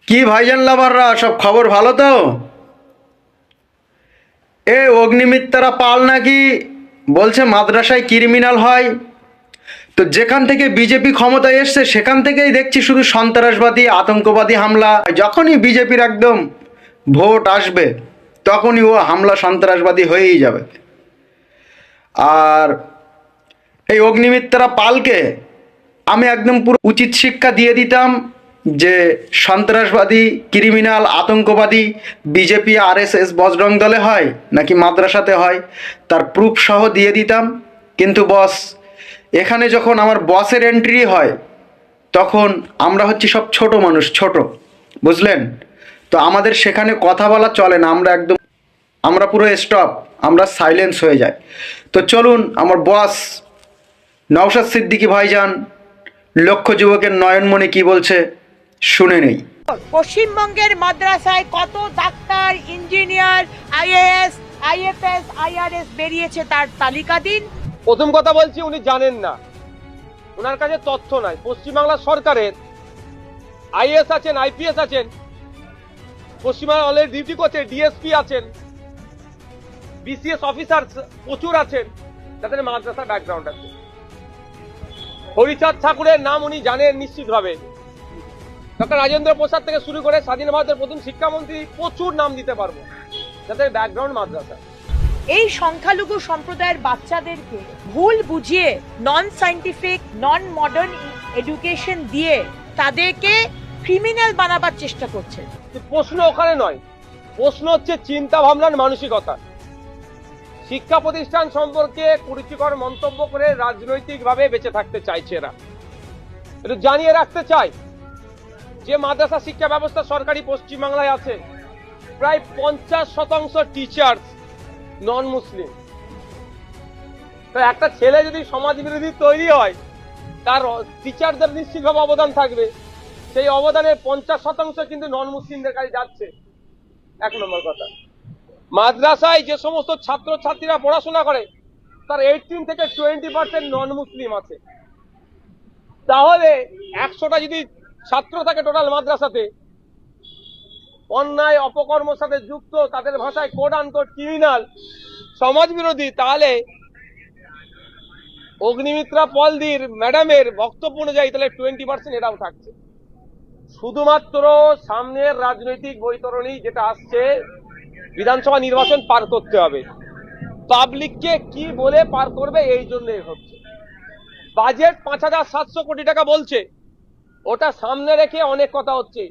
কি ভাইজান লাভাররা, সব খবর ভালো তো? এ অগ্নিমিত্রা পাল নাকি বলছে মাদ্রাসায় ক্রিমিনাল হয়। তো যেখান থেকে বিজেপি ক্ষমতায় এসছে সেখান থেকেই দেখছি শুধু সন্ত্রাসবাদী আতঙ্কবাদী হামলা। যখনই বিজেপির একদম ভোট আসবে তখনই ও হামলা সন্ত্রাসবাদী হয়েই যাবে। আর এই অগ্নিমিত্রা পালকে আমি একদম পুরো উচিত শিক্ষা দিয়ে দিতাম যে সন্ত্রাসবাদী ক্রিমিনাল আতঙ্কবাদী বিজেপি আরএসএস বজরং দলে হয় নাকি মাদ্রাসাতে হয় তার প্রুফ সহ দিয়ে দিতাম। কিন্তু বস, এখানে যখন আমার বসের এন্ট্রি হয় তখন আমরা হচ্ছি সব ছোট মানুষ, ছোট, বুঝলেন? তো আমাদের সেখানে কথা বলা চলে না, আমরা পুরো স্টপ, আমরা সাইলেন্স হয়ে যাই। তো চলুন আমার বস নওশাদ সিদ্দিকী ভাইজান লক্ষ্য যুবকের নয়নমণি কি বলছে শুনে নেই। পশ্চিমবঙ্গের মাদ্রাসায় কত doctor, engineer, IAS, IFS, IRS বেরিয়েছে তার তালিকা দিন। প্রথম কথা বলছি, উনি জানেন না, ওনার কাছে তথ্য নাই। পশ্চিমবাংলা সরকারের আইএস আছেন, আইপিএস আছেন, পশ্চিমবাংলা অলরেডি ডিউটি করছে, ডিএসপি আছেন, বিসিএস অফিসার প্রচুর আছেন যাদের মাদ্রাসা ব্যাকগ্রাউন্ড আছে। হরিচাঁদ ঠাকুরের নাম উনি জানেন নিশ্চিতভাবে। ডক্টর রাজেন্দ্র প্রসাদ থেকে শুরু করে স্বাধীন ভারতের প্রথম শিক্ষামন্ত্রী প্রচুর নাম দিতে পারবো যাদের ব্যাকগ্রাউন্ড মাদ্রাসা। এই সংখ্যালঘু সম্প্রদায়ের বাচ্চাদেরকে ভুল বুঝিয়ে নন সায়েন্টিফিক, নন মডার্ন এডুকেশন দিয়ে তাদেরকে ক্রিমিনাল বানাবার চেষ্টা করছে। প্রশ্ন ওখানে নয়, প্রশ্ন হচ্ছে চিন্তা ভাবনার মানসিকতা। শিক্ষা প্রতিষ্ঠান সম্পর্কে কুরুচিকর মন্তব্য করে রাজনৈতিকভাবে বেঁচে থাকতে চাইছে এরা। একটু জানিয়ে রাখতে চাই যে মাদ্রাসা শিক্ষা ব্যবস্থা সরকারি পশ্চিমবাংলায় আছে, প্রায় 50% টিচার নন মুসলিম। তো একটা ছেলে যদি সমাজ বিরোধী তৈরি হয়, তার টিচারদের নিশ্চিতভাবে অবদান থাকবে। সেই অবদানের 50% কিন্তু নন মুসলিমদের কাছে যাচ্ছে। এক নম্বর কথা, মাদ্রাসায় যে সমস্ত ছাত্র ছাত্রীরা পড়াশোনা করে তার 18 থেকে 20% নন মুসলিম আছে। তাহলে 100টা যদি ছাত্র থাকে টোটাল মাদ্রাসাতে, অন্যায় অপকর্মের সাথে যুক্ত, তাদের ভাষায় কোড আনকোড ক্রিমিনাল, সমাজ বিরোধী, তাহলে অগ্নিমিত্রা পলদির ম্যাডামের বক্তব্য অনুযায়ী তাহলে 20% এটাও থাকছে। শুধুমাত্র সামনের রাজনৈতিক বৈতরণী যেটা আসছে, বিধানসভা নির্বাচন পার করতে হবে। পাবলিককে কি বলে পার করবে এই জন্য হচ্ছে। বাজেট 5,700 কোটি টাকা বলছে, ওটা সামনে রেখে অনেক কথা হচ্ছে।